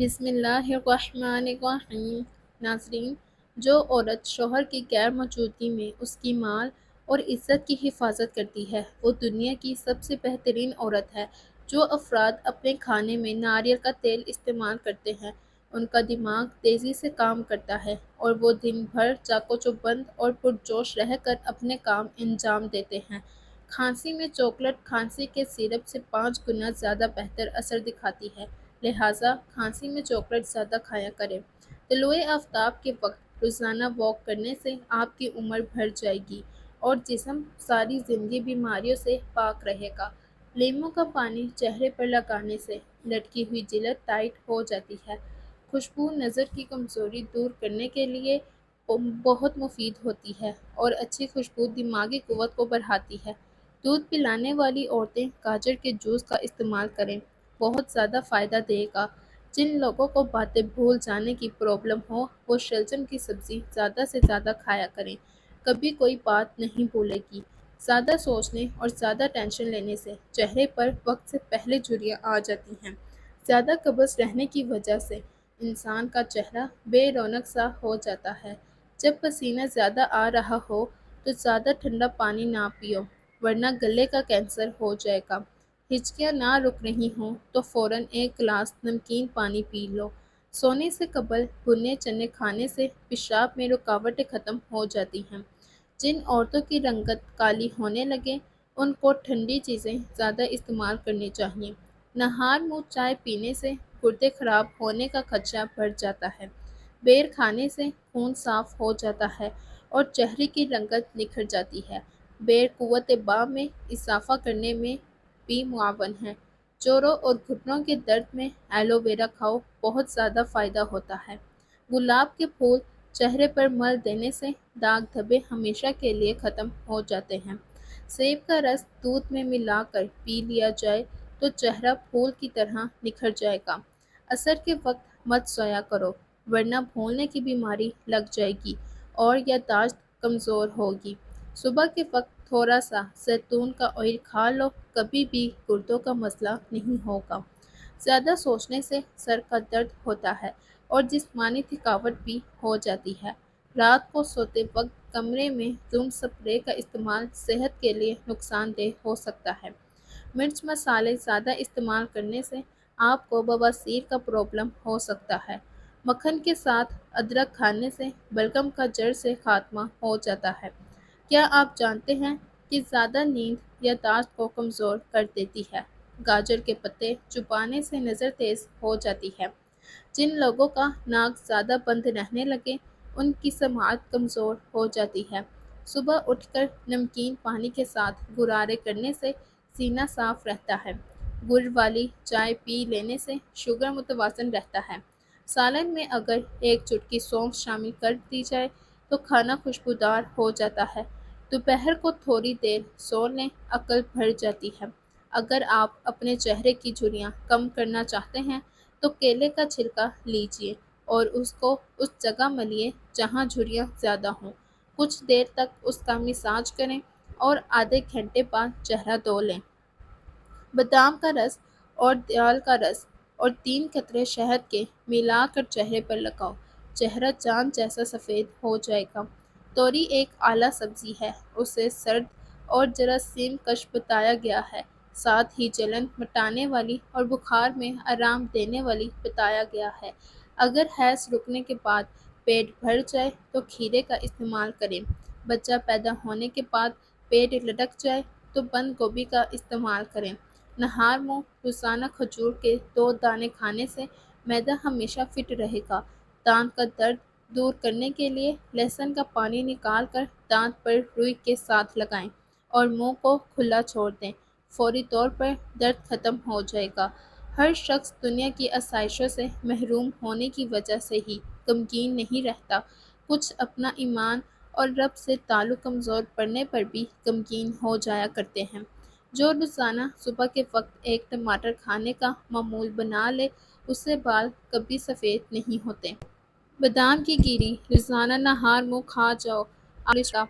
بسم اللہ الرحمن الرحیم۔ ناظرین، جو عورت شوہر کی غیر موجودگی میں اس کی مال اور عزت کی حفاظت کرتی ہے وہ دنیا کی سب سے بہترین عورت ہے۔ جو افراد اپنے کھانے میں ناریل کا تیل استعمال کرتے ہیں ان کا دماغ تیزی سے کام کرتا ہے اور وہ دن بھر چاق و چوبند اور پرجوش رہ کر اپنے کام انجام دیتے ہیں۔ کھانسی میں چاکلیٹ کھانسی کے سیرپ سے 5 گنا زیادہ بہتر اثر دکھاتی ہے، لہٰذا کھانسی میں چاکلیٹ زیادہ کھایا کریں۔ طلوع آفتاب کے وقت روزانہ واک کرنے سے آپ کی عمر بڑھ جائے گی اور جسم ساری زندگی بیماریوں سے پاک رہے گا۔ لیموں کا پانی چہرے پر لگانے سے لٹکی ہوئی جلد ٹائٹ ہو جاتی ہے۔ خوشبو نظر کی کمزوری دور کرنے کے لیے بہت مفید ہوتی ہے اور اچھی خوشبو دماغی قوت کو بڑھاتی ہے۔ دودھ پلانے والی عورتیں گاجر کے جوس کا استعمال کریں، بہت زیادہ فائدہ دے گا۔ جن لوگوں کو باتیں بھول جانے کی پرابلم ہو وہ شلجم کی سبزی زیادہ سے زیادہ کھایا کریں، کبھی کوئی بات نہیں بھولے گی۔ زیادہ سوچنے اور زیادہ ٹینشن لینے سے چہرے پر وقت سے پہلے جھریاں آ جاتی ہیں۔ زیادہ قبض رہنے کی وجہ سے انسان کا چہرہ بے رونق سا ہو جاتا ہے۔ جب پسینہ زیادہ آ رہا ہو تو زیادہ ٹھنڈا پانی نہ پیو ورنہ گلے کا کینسر ہو جائے گا۔ ہچکیاں نہ رک رہی ہوں تو فوراً 1 گلاس نمکین پانی پی لو۔ سونے سے قبل بھنے چنے کھانے سے پیشاب میں رکاوٹیں ختم ہو جاتی ہیں۔ جن عورتوں کی رنگت کالی ہونے لگے ان کو ٹھنڈی چیزیں زیادہ استعمال کرنی چاہیے۔ نہار منہ چائے پینے سے گردے خراب ہونے کا خدشہ بڑھ جاتا ہے۔ بیر کھانے سے خون صاف ہو جاتا ہے اور چہرے کی رنگت نکھر جاتی ہے۔ بیر قوت بام میں اضافہ کرنے میں بھی معاون ہے۔ جوڑوں اور گھٹنوں کے درد میں ایلو ویرا کھاؤ، بہت زیادہ فائدہ ہوتا ہے۔ گلاب کے پھول چہرے پر مل دینے سے داغ دھبے ہمیشہ کے لیے ختم ہو جاتے ہیں۔ سیب کا رس دودھ میں ملا کر پی لیا جائے تو چہرہ پھول کی طرح نکھر جائے گا۔ عصر کے وقت مت سویا کرو ورنہ بھولنے کی بیماری لگ جائے گی اور یادداشت کمزور ہوگی۔ صبح کے وقت تھوڑا سا زیتون کا آئل کھا لو، کبھی بھی گردوں کا مسئلہ نہیں ہوگا۔ زیادہ سوچنے سے سر کا درد ہوتا ہے اور جسمانی تھکاوٹ بھی ہو جاتی ہے۔ رات کو سوتے وقت کمرے میں روم سپرے کا استعمال صحت کے لیے نقصان دہ ہو سکتا ہے۔ مرچ مسالے زیادہ استعمال کرنے سے آپ کو بواسیر کا پرابلم ہو سکتا ہے۔ مکھن کے ساتھ ادرک کھانے سے بلغم کا جڑ سے خاتمہ ہو جاتا ہے۔ کیا آپ جانتے ہیں کہ زیادہ نیند یادداشت کو کمزور کر دیتی ہے؟ گاجر کے پتے چبانے سے نظر تیز ہو جاتی ہے۔ جن لوگوں کا ناک زیادہ بند رہنے لگے ان کی سماعت کمزور ہو جاتی ہے۔ صبح اٹھ کر نمکین پانی کے ساتھ غرارے کرنے سے سینہ صاف رہتا ہے۔ گڑ والی چائے پی لینے سے شوگر متوازن رہتا ہے۔ سالن میں اگر 1 چٹکی سونف شامل کر دی جائے تو کھانا خوشبودار ہو جاتا ہے۔ دوپہر کو تھوڑی دیر سو لیں، عقل بڑھ جاتی ہے۔ اگر آپ اپنے چہرے کی جھریاں کم کرنا چاہتے ہیں تو کیلے کا چھلکا لیجیے اور اس کو اس جگہ ملیے جہاں جھریاں زیادہ ہوں۔ کچھ دیر تک اس کا مساج کریں اور آدھے گھنٹے بعد چہرہ دھو لیں۔ بادام کا رس اور دال کا رس اور 3 قطرے شہد کے ملا کر چہرے پر لگاؤ، چہرہ چاند جیسا سفید ہو جائے گا۔ توری ایک اعلیٰ سبزی ہے، اسے سرد اور جراثیم کش بتایا گیا ہے، ساتھ ہی جلن مٹانے والی اور بخار میں آرام دینے والی بتایا گیا ہے۔ اگر حیض رکنے کے بعد پیٹ بھر جائے تو کھیرے کا استعمال کریں۔ بچہ پیدا ہونے کے بعد پیٹ لٹک جائے تو بند گوبھی کا استعمال کریں۔ نہار منہ روزانہ کھجور کے 2 دانے کھانے سے معدہ ہمیشہ فٹ رہے گا۔ دانت کا درد دور کرنے کے لیے لہسن کا پانی نکال کر دانت پر روئی کے ساتھ لگائیں اور منہ کو کھلا چھوڑ دیں، فوری طور پر درد ختم ہو جائے گا۔ ہر شخص دنیا کی آسائشوں سے محروم ہونے کی وجہ سے ہی غمگین نہیں رہتا، کچھ اپنا ایمان اور رب سے تعلق کمزور پڑنے پر بھی غمگین ہو جایا کرتے ہیں۔ جو روزانہ صبح کے وقت 1 ٹماٹر کھانے کا معمول بنا لے اس سے بال کبھی سفید نہیں ہوتے۔ بادام کی گیری روزانہ نہار منہ کھا جاؤ۔ آملہ کا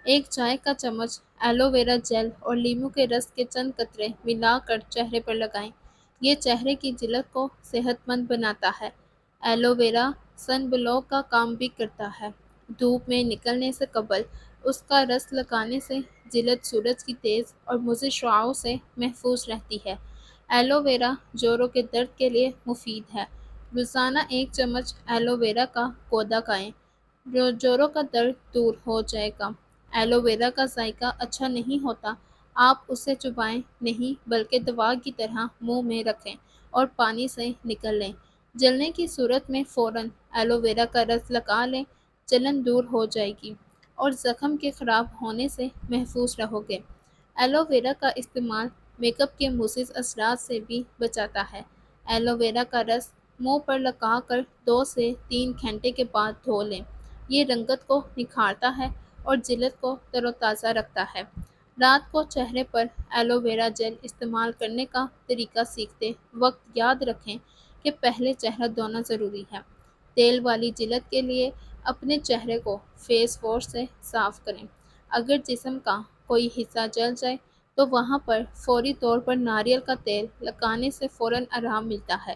1 چائے کا چمچ ایلو ویرا جیل اور لیموں کے رس کے چند قطرے ملا کر چہرے پر لگائیں۔ یہ چہرے کی جلد کو صحت مند بناتا ہے۔ ایلو ویرا سن بلاک کا کام بھی کرتا ہے۔ دھوپ میں نکلنے سے قبل اس کا رس لگانے سے جلد سورج کی تیز اور مضر شعاعوں سے محفوظ رہتی ہے۔ ایلو ویرا جوڑوں کے درد کے لیے مفید ہے۔ روزانہ 1 چمچ ایلو ویرا کا پودا کھائیں۔ جوڑوں کا درد دور ہو جائے گا۔ ایلو ویرا کا ذائقہ اچھا نہیں ہوتا۔ آپ اسے چبائیں نہیں بلکہ دوا کی طرح منہ میں رکھیں اور پانی سے نکل لیں۔ جلنے کی صورت میں فوراً ایلو ویرا کا رس لگا لیں، جلن دور ہو جائے گی اور زخم کے خراب ہونے سے محفوظ رہو گے۔ ایلو ویرا کا استعمال میک اپ کے مضر اثرات سے بھی بچاتا ہے۔ ایلو ویرا کا رس منہ پر لگا کر 2 سے 3 گھنٹے کے بعد دھو لیں۔ یہ رنگت کو نکھارتا ہے اور جلد کو تر و تازہ رکھتا ہے۔ رات کو چہرے پر ایلو ویرا جیل استعمال کرنے کا طریقہ سیکھتے وقت یاد رکھیں کہ پہلے چہرہ دھونا ضروری ہے۔ تیل والی جلد کے لیے اپنے چہرے کو فیس واش سے صاف کریں۔ اگر جسم کا کوئی حصہ جل جائے تو وہاں پر فوری طور پر ناریل کا تیل لگانے سے فوراً آرام ملتا ہے۔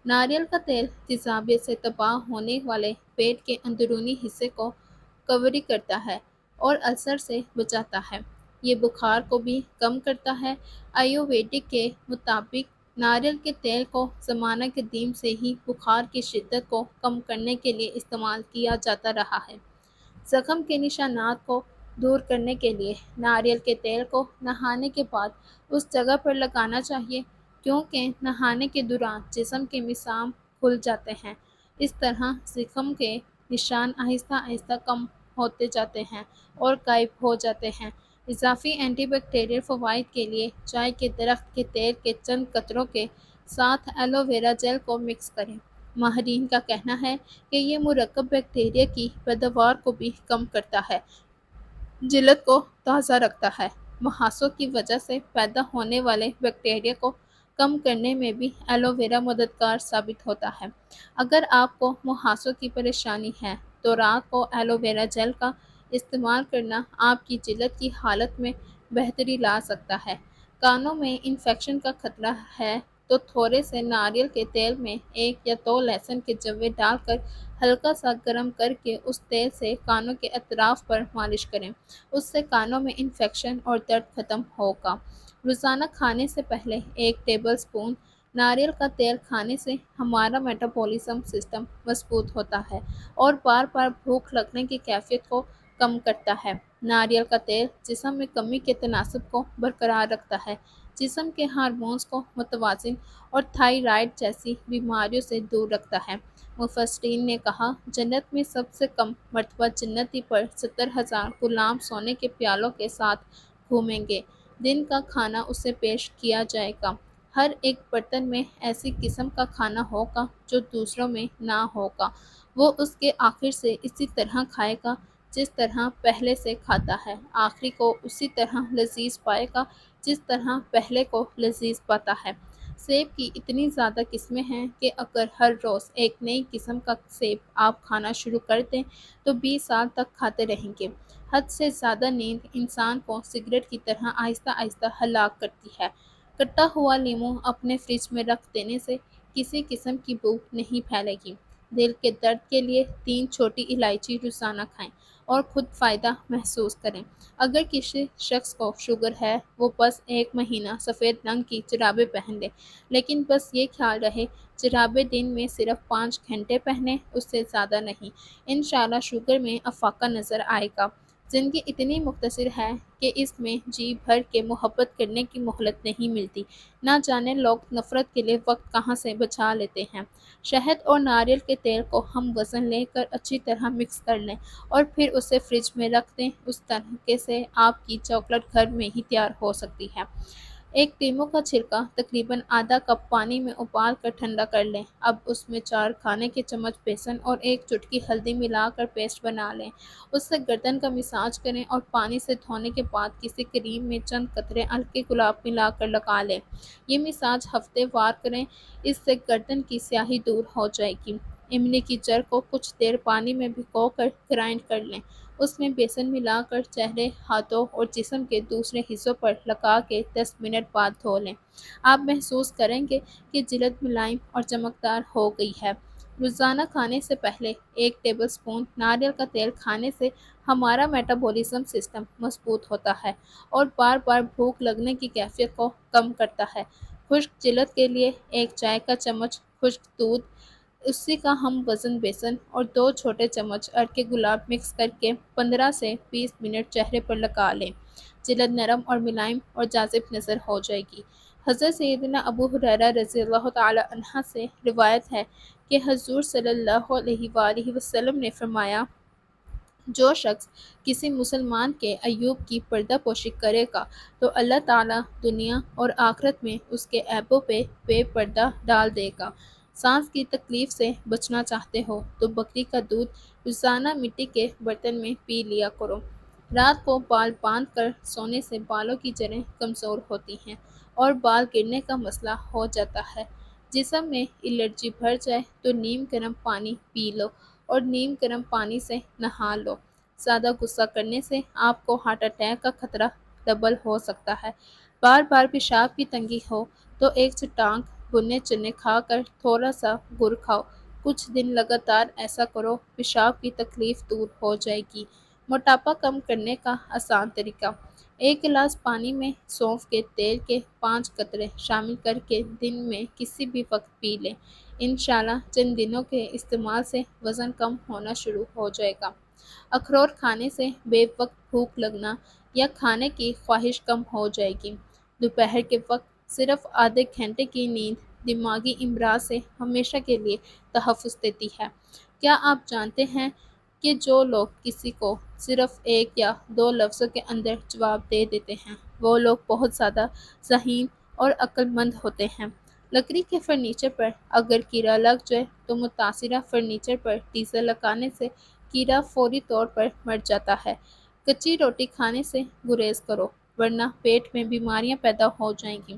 ناریل کا تیل تیزابیت سے تباہ ہونے والے پیٹ کے اندرونی حصے کو کور کرتا ہے اور السر سے بچاتا ہے۔ یہ بخار کو بھی کم کرتا ہے۔ آیورویدک کے مطابق ناریل کے تیل کو زمانہ قدیم سے ہی بخار کی شدت کو کم کرنے کے لیے استعمال کیا جاتا رہا ہے۔ زخم کے نشانات کو دور کرنے کے لیے ناریل کے تیل کو نہانے کے بعد اس جگہ پر لگانا چاہیے، کیونکہ نہانے کے دوران جسم کے مسام کھل جاتے ہیں۔ اس طرح زخم کے نشان آہستہ آہستہ کم ہوتے جاتے ہیں اور غائب ہو جاتے ہیں۔ اضافی اینٹی بیکٹیریل فوائد کے لیے چائے کے درخت کے تیل کے چند قطروں کے ساتھ ایلو ویرا جیل کو مکس کریں۔ ماہرین کا کہنا ہے کہ یہ مرکب بیکٹیریا کی پیداوار کو بھی کم کرتا ہے، جلد کو تازہ رکھتا ہے۔ مہاسوں کی وجہ سے پیدا ہونے والے بیکٹیریا کو کم کرنے میں بھی ایلو ویرا مددگار ثابت ہوتا ہے۔ اگر آپ کو مہاسوں کی پریشانی ہے تو رات کو ایلو ویرا جیل کا استعمال کرنا آپ کی جلد کی حالت میں بہتری لا سکتا ہے۔ کانوں میں انفیکشن کا خطرہ ہے تو تھوڑے سے ناریل کے تیل میں 1 یا 2 لہسن کے جوے ڈال کر ہلکا سا گرم کر کے اس تیل سے کانوں کے اطراف پر مالش کریں۔ اس سے کانوں میں انفیکشن اور درد ختم ہوگا۔ روزانہ کھانے سے پہلے 1 ٹیبل اسپون ناریل کا تیل کھانے سے ہمارا میٹابولزم سسٹم مضبوط ہوتا ہے اور بار بار بھوک لگنے کی کیفیت کو کم کرتا ہے۔ ناریل کا تیل جسم میں کمی کے تناسب کو برقرار رکھتا ہے، جسم کے ہارمونز کو متوازن اور تھائرائیڈ جیسی بیماریوں سے دور رکھتا ہے۔ مفسرین نے کہا، جنت میں سب سے کم مرتبہ جنتی پر 70,000 غلام سونے کے پیالوں کے ساتھ گھومیں گے۔ دن کا کھانا اسے پیش کیا جائے گا۔ ہر ایک برتن میں ایسی قسم کا کھانا ہوگا جو دوسروں میں نہ ہوگا۔ وہ اس کے آخر سے اسی طرح کھائے گا جس طرح پہلے سے کھاتا ہے، آخری کو اسی طرح لذیذ پائے گا جس طرح پہلے کو لذیذ پاتا ہے۔ سیب کی اتنی زیادہ قسمیں ہیں کہ اگر ہر روز ایک نئی قسم کا سیب آپ کھانا شروع کر دیں تو 20 سال تک کھاتے رہیں گے۔ حد سے زیادہ نیند انسان کو سگریٹ کی طرح آہستہ آہستہ ہلاک کرتی ہے۔ کٹا ہوا لیموں اپنے فریج میں رکھ دینے سے کسی قسم کی بو نہیں پھیلے گی۔ دل کے درد کے لیے 3 چھوٹی الائچی روزانہ کھائیں اور خود فائدہ محسوس کریں۔ اگر کسی شخص کو شوگر ہے، وہ بس 1 مہینہ سفید رنگ کی جرابیں پہن لے، لیکن بس یہ خیال رہے جرابیں دن میں صرف 5 گھنٹے پہنیں، اس سے زیادہ نہیں۔ انشاءاللہ شوگر میں افاقہ نظر آئے گا۔ زندگی اتنی مختصر ہے کہ اس میں جی بھر کے محبت کرنے کی مہلت نہیں ملتی۔ نہ جانے لوگ نفرت کے لیے وقت کہاں سے بچا لیتے ہیں۔ شہد اور ناریل کے تیل کو ہم وزن لے کر اچھی طرح مکس کر لیں اور پھر اسے فریج میں رکھ دیں۔ اس طریقے سے آپ کی چاکلیٹ گھر میں ہی تیار ہو سکتی ہے۔ ایک لیموں کا چھلکا تقریباً آدھا کپ پانی میں ابال کر ٹھنڈا کر لیں۔ اب اس میں 4 کھانے کے چمچ بیسن اور 1 چٹکی ہلدی ملا کر پیسٹ بنا لیں۔ اس سے گردن کا مساج کریں اور پانی سے دھونے کے بعد کسی کریم میں چند قطرے ہلکے گلاب ملا کر لگا لیں۔ یہ مساج ہفتے وار کریں، اس سے گردن کی سیاہی دور ہو جائے گی۔ املی کی جڑ کو کچھ دیر پانی میں بھگو کر گرائنڈ کر لیں۔ اس میں بیسن ملا کر چہرے، ہاتھوں اور جسم کے دوسرے حصوں پر لگا کے 10 منٹ بعد دھو لیں۔ آپ محسوس کریں گے کہ جلد ملائم اور چمکدار ہو گئی ہے۔ روزانہ کھانے سے پہلے 1 ٹیبل سپون ناریل کا تیل کھانے سے ہمارا میٹابولزم سسٹم مضبوط ہوتا ہے اور بار بار بھوک لگنے کی کیفیت کو کم کرتا ہے۔ خشک جلد کے لیے 1 چائے کا چمچ خشک دودھ، اسی کا ہم وزن بیسن اور 2 چھوٹے چمچ عرق گلاب مکس کر کے 15 سے 20 منٹ چہرے پر لگا لیں۔ جلد نرم اور ملائم اور جاذب نظر ہو جائے گی۔ حضرت سیدنا ابو ہریرہ رضی اللہ تعالی عنہ سے روایت ہے کہ حضور صلی اللہ علیہ وآلہ وسلم نے فرمایا، جو شخص کسی مسلمان کے عیوب کی پردہ پوشی کرے گا تو اللہ تعالیٰ دنیا اور آخرت میں اس کے عیبوں پہ بے پردہ ڈال دے گا۔ سانس کی تکلیف سے بچنا چاہتے ہو تو بکری کا دودھ روزانہ مٹی کے برتن میں پی لیا کرو۔ رات کو بال باندھ کر سونے سے بالوں کی جڑیں کمزور ہوتی ہیں اور بال گرنے کا مسئلہ ہو جاتا ہے۔ جسم میں الرجی بھر جائے تو نیم گرم پانی پی لو اور نیم گرم پانی سے نہا لو۔ زیادہ غصہ کرنے سے آپ کو ہارٹ اٹیک کا خطرہ ڈبل ہو سکتا ہے۔ بار بار پیشاب کی تنگی ہو تو 1 چٹانگ بھنے چنے کھا کر تھوڑا سا گڑ کھاؤ۔ کچھ دن لگاتار ایسا کرو، پیشاب کی تکلیف دور ہو جائے گی۔ موٹاپا کم کرنے کا آسان طریقہ: 1 گلاس پانی میں سونف کے تیل کے 5 قطرے شامل کر کے دن میں کسی بھی وقت پی لیں۔ انشاءاللہ چند دنوں کے استعمال سے وزن کم ہونا شروع ہو جائے گا۔ اخروٹ کھانے سے بے وقت بھوک لگنا یا کھانے کی خواہش کم ہو جائے گی۔ دوپہر کے وقت صرف آدھے گھنٹے کی نیند دماغی امراض سے ہمیشہ کے لیے تحفظ دیتی ہے۔ کیا آپ جانتے ہیں کہ جو لوگ کسی کو صرف 1 یا 2 لفظوں کے اندر جواب دے دیتے ہیں وہ لوگ بہت زیادہ ذہین اور عقل مند ہوتے ہیں۔ لکڑی کے فرنیچر پر اگر کیڑا لگ جائے تو متاثرہ فرنیچر پر ڈیزل لگانے سے کیڑا فوری طور پر مر جاتا ہے۔ کچی روٹی کھانے سے گریز کرو ورنہ پیٹ میں بیماریاں پیدا ہو جائیں گی۔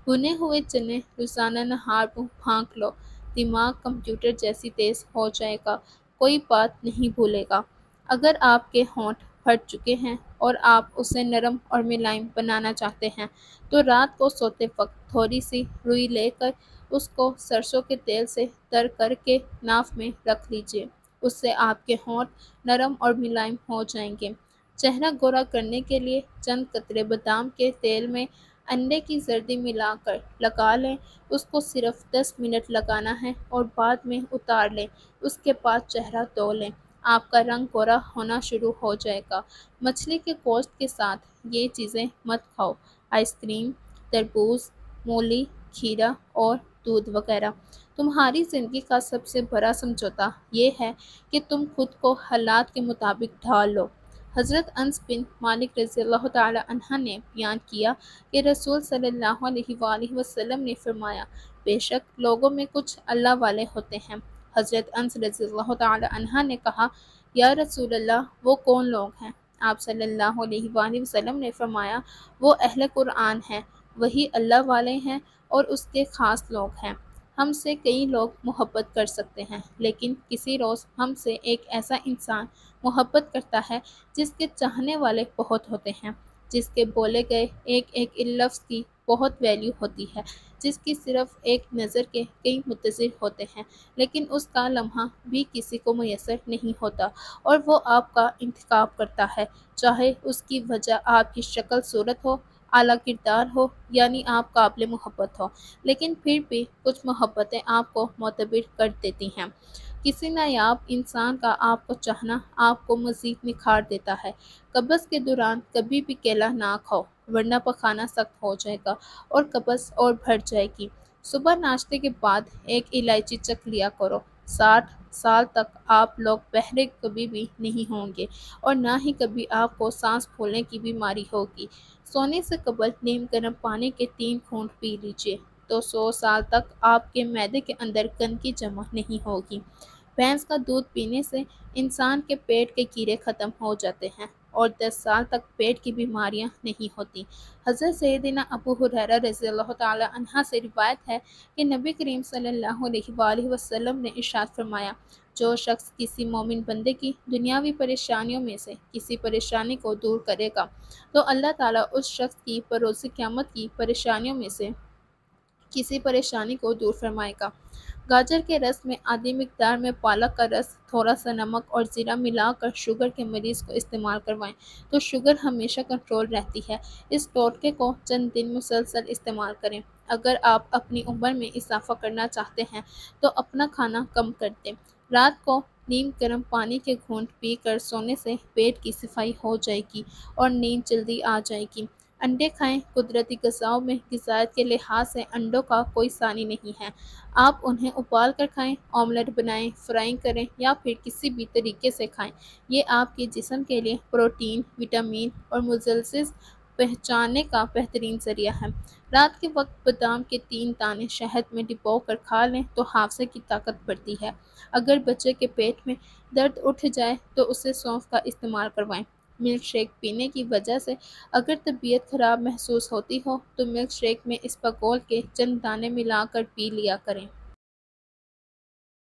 بھنے ہوئے چنے روزانہ نہار منہ پھونک لو، دماغ کمپیوٹر جیسی تیز ہو جائے گا، کوئی بات نہیں بھولے گا۔ اگر آپ کے ہونٹ پھٹ چکے ہیں اور آپ اسے نرم اور ملائم بنانا چاہتے ہیں تو رات کو سوتے وقت تھوڑی سی روئی لے کر اس کو سرسوں کے تیل سے تر کر کے ناف میں رکھ لیجئے، اس سے آپ کے ہونٹ نرم اور ملائم ہو جائیں گے۔ چہرہ گورا کرنے کے لیے چند قطرے بادام کے تیل میں انڈے کی زردی ملا کر لگا لیں، اس کو صرف 10 منٹ لگانا ہے اور بعد میں اتار لیں، اس کے بعد چہرہ دھو لیں، آپ کا رنگ گورا ہونا شروع ہو جائے گا۔ مچھلی کے گوشت کے ساتھ یہ چیزیں مت کھاؤ: آئس کریم، تربوز، مولی، کھیرا اور دودھ وغیرہ۔ تمہاری زندگی کا سب سے بڑا سمجھوتہ یہ ہے کہ تم خود کو حالات کے مطابق ڈھال لو۔ حضرت انس بن مالک رضی اللہ تعالی عنہ نے بیان کیا کہ رسول صلی اللہ علیہ وآلہ وسلم نے فرمایا، بے شک لوگوں میں کچھ اللہ والے ہوتے ہیں۔ حضرت انس رضی اللہ تعالی عنہ نے کہا، یا رسول اللہ، وہ کون لوگ ہیں؟ آپ صلی اللہ علیہ وآلہ وسلم نے فرمایا، وہ اہل قرآن ہیں، وہی اللہ والے ہیں اور اس کے خاص لوگ ہیں۔ ہم سے کئی لوگ محبت کر سکتے ہیں لیکن کسی روز ہم سے ایک ایسا انسان محبت کرتا ہے جس کے چاہنے والے بہت ہوتے ہیں، جس کے بولے گئے ایک ایک لفظ کی بہت ویلیو ہوتی ہے، جس کی صرف ایک نظر کے کئی منتظر ہوتے ہیں لیکن اس کا لمحہ بھی کسی کو میسر نہیں ہوتا اور وہ آپ کا انتخاب کرتا ہے، چاہے اس کی وجہ آپ کی شکل صورت ہو، اعلیٰ کردار ہو، یعنی آپ قابل محبت ہو، لیکن پھر بھی کچھ محبتیں آپ کو معتبر کر دیتی ہیں۔ کسی نایاب انسان کا آپ کو چاہنا آپ کو مزید نکھار دیتا ہے۔ قبض کے دوران کبھی بھی کیلا نہ کھاؤ ورنہ پخانا سخت ہو جائے گا اور قبض اور بڑھ جائے گی۔ صبح ناشتے کے بعد 1 الائچی چکھ لیا کرو۔ 60 سال تک آپ لوگ بہرے کبھی بھی نہیں ہوں گے اور نہ ہی کبھی آپ کو سانس پھولنے کی بیماری ہوگی۔ سونے سے قبل نیم گرم پانی کے 3 گھونٹ پی لیجئے تو 100 سال تک آپ کے معدے کے اندر گندگی جمع نہیں ہوگی۔ بھینس کا دودھ پینے سے انسان کے پیٹ کے کیڑے ختم ہو جاتے ہیں۔ اور 10 سال تک پیٹ کی بیماریاں نہیں ہوتی۔ حضرت سیدنا ابو ہریرہ رضی اللہ تعالی عنہ سے روایت ہے کہ نبی کریم صلی اللہ علیہ وآلہ وسلم نے ارشاد فرمایا، جو شخص کسی مومن بندے کی دنیاوی پریشانیوں میں سے کسی پریشانی کو دور کرے گا تو اللہ تعالیٰ اس شخص کی بروز قیامت کی پریشانیوں میں سے کسی پریشانی کو دور فرمائے گا۔ گاجر کے رس میں آدھی مقدار میں پالک کا رس، تھوڑا سا نمک اور زیرہ ملا کر شوگر کے مریض کو استعمال کروائیں تو شوگر ہمیشہ کنٹرول رہتی ہے۔ اس ٹوٹکے کو چند دن مسلسل استعمال کریں۔ اگر آپ اپنی عمر میں اضافہ کرنا چاہتے ہیں تو اپنا کھانا کم کر دیں۔ رات کو نیم گرم پانی کے گھونٹ پی کر سونے سے پیٹ کی صفائی ہو جائے گی اور نیند جلدی آ جائے گی۔ انڈے کھائیں۔ قدرتی غذاؤں میں غذائیت کے لحاظ سے انڈوں کا کوئی ثانی نہیں ہے۔ آپ انہیں ابال کر کھائیں، آملیٹ بنائیں، فرائنگ کریں یا پھر کسی بھی طریقے سے کھائیں۔ یہ آپ کے جسم کے لیے پروٹین، وٹامن اور مسلسل پہنچانے کا بہترین ذریعہ ہے۔ رات کے وقت بادام کے 3 دانے شہد میں ڈبو کر کھا لیں تو حافظے کی طاقت بڑھتی ہے۔ اگر بچے کے پیٹ میں درد اٹھ جائے تو اسے سونف کا استعمال کروائیں۔ ملک شیک پینے کی وجہ سے اگر طبیعت خراب محسوس ہوتی ہو تو ملک شیک میں اسپاغول کے چند دانے ملا کر پی لیا کریں۔